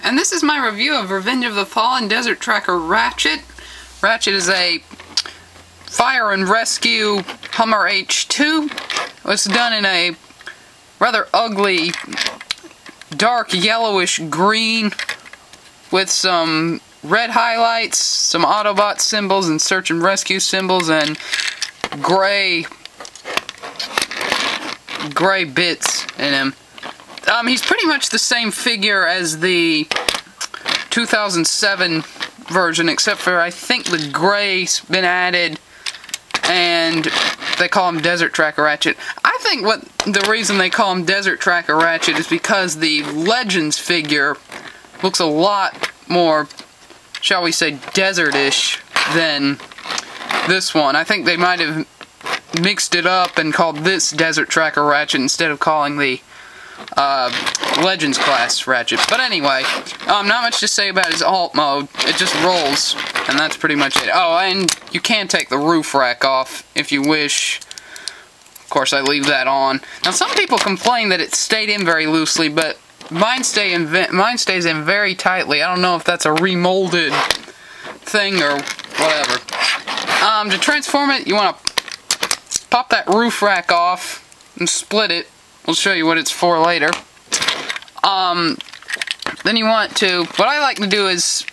And this is my review of Revenge of the Fallen Desert Tracker Ratchet. Ratchet is a fire and rescue Hummer H2. It was done in a rather ugly dark yellowish green with some red highlights, some Autobot symbols and search and rescue symbols, and gray bits in him. He's pretty much the same figure as the 2007 version, except for I think the gray's been added, and they call him Desert Tracker Ratchet. I think the reason they call him Desert Tracker Ratchet is because the Legends figure looks a lot more, shall we say, desert-ish than this one. I think they might have mixed it up and called this Desert Tracker Ratchet instead of calling the Legends class Ratchet. But anyway, not much to say about his alt mode. It just rolls, and that's pretty much it. Oh, and you can take the roof rack off if you wish. Of course, I leave that on. Now, some people complain that it stayed in very loosely, but mine stays in very tightly. I don't know if that's a remolded thing or whatever. To transform it, you want to pop that roof rack off and split it. We'll show you what it's for later. Then you want to, what I like to do is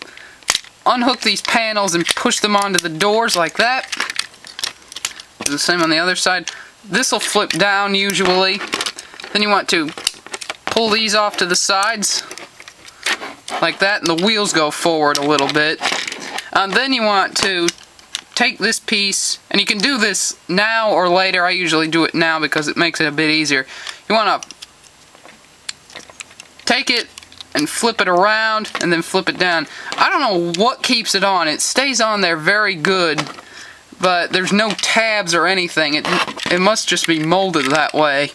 unhook these panels and push them onto the doors like that. Do the same on the other side. This will flip down usually. Then you want to pull these off to the sides like that, and the wheels go forward a little bit. Then you want to take this piece, and you can do this now or later. I usually do it now because it makes it a bit easier. You want to take it and flip it around and then flip it down. I don't know what keeps it on. It stays on there very good, but there's no tabs or anything. It must just be molded that way,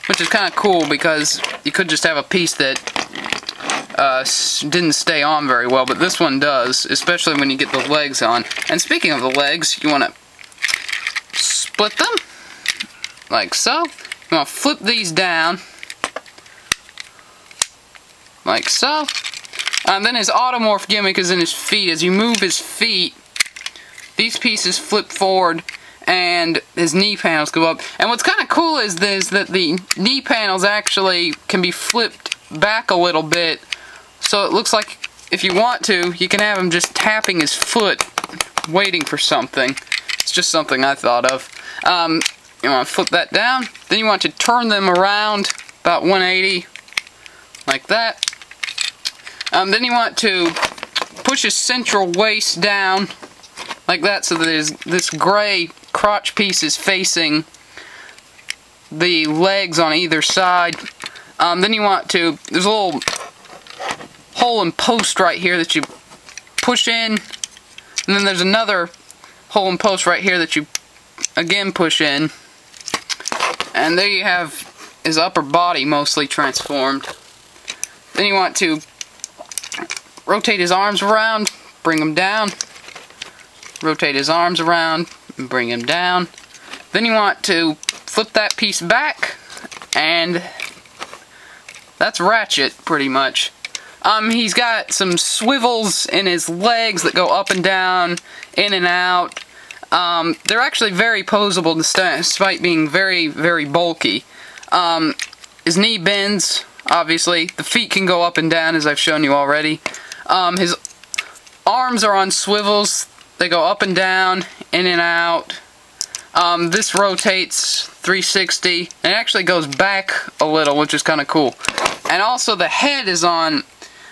which is kind of cool because you could just have a piece that didn't stay on very well, but this one does, especially when you get the legs on. And speaking of the legs, you want to split them like so. You want to flip these down like so. And then his automorph gimmick is in his feet. As you move his feet, these pieces flip forward and his knee panels go up. And what's kind of cool is that the knee panels actually can be flipped back a little bit, so it looks like if you want to, you can have him just tapping his foot, waiting for something. It's just something I thought of. You want to flip that down. Then you want to turn them around about 180, like that. Then you want to push his central waist down, like that, so that this gray crotch piece is facing the legs on either side. Then you want to, there's a little hole and post right here that you push in, and then there's another hole and post right here that you again push in, and there you have his upper body mostly transformed. Then you want to rotate his arms around, bring them down, rotate his arms around and bring him down. Then you want to flip that piece back, and that's Ratchet pretty much. He's got some swivels in his legs that go up and down, in and out. They're actually very posable despite being very, very bulky. His knee bends, obviously. The feet can go up and down, as I've shown you already. His arms are on swivels. They go up and down, in and out. This rotates 360, and it actually goes back a little, which is kind of cool. And also the head is on,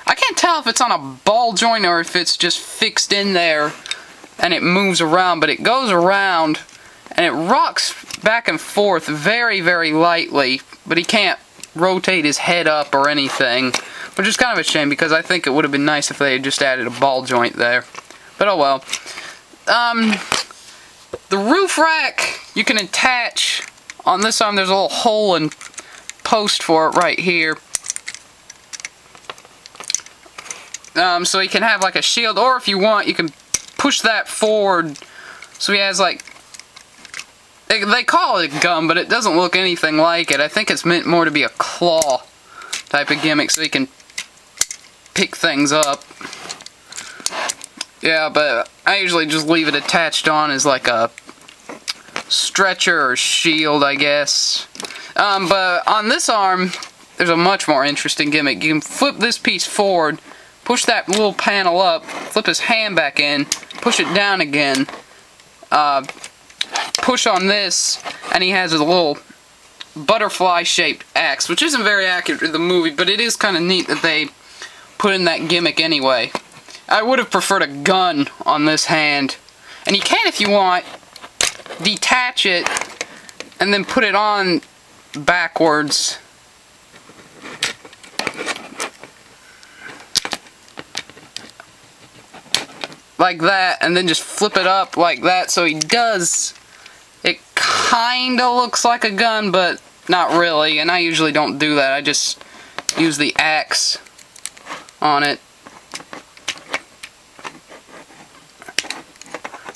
I can't tell if it's on a ball joint or if it's just fixed in there and it moves around, but it goes around and it rocks back and forth very, very lightly, but he can't rotate his head up or anything, which is kind of a shame because I think it would have been nice if they had just added a ball joint there. But oh well. The roof rack you can attach on this arm. There's a little hole and post for it right here. So he can have like a shield, or if you want, you can push that forward so he has like, they call it a gun, but it doesn't look anything like it. I think it's meant more to be a claw type of gimmick, so he can pick things up. Yeah, but I usually just leave it attached on as like a stretcher or shield, I guess. But on this arm, there's a much more interesting gimmick. You can flip this piece forward, push that little panel up, flip his hand back in, push it down again, push on this, and he has a little butterfly-shaped axe, which isn't very accurate to the movie, but it is kind of neat that they put in that gimmick anyway. I would have preferred a gun on this hand. And you can, if you want, detach it and then put it on backwards. Like that, and then just flip it up like that so he does. It kinda looks like a gun, but not really, and I usually don't do that. I just use the axe on it.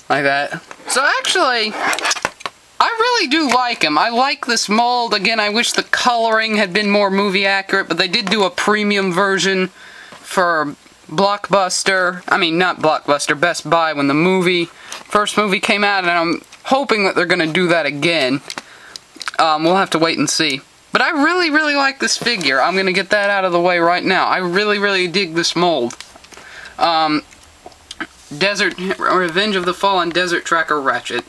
Like that. So actually, I really do like him. I like this mold. Again, I wish the coloring had been more movie accurate, but they did do a premium version for Blockbuster. I mean, not Blockbuster, Best Buy when the first movie came out, and I'm hoping that they're going to do that again. We'll have to wait and see. But I really, really like this figure. I'm going to get that out of the way right now. I really, really dig this mold. Revenge of the Fallen Desert Tracker Ratchet.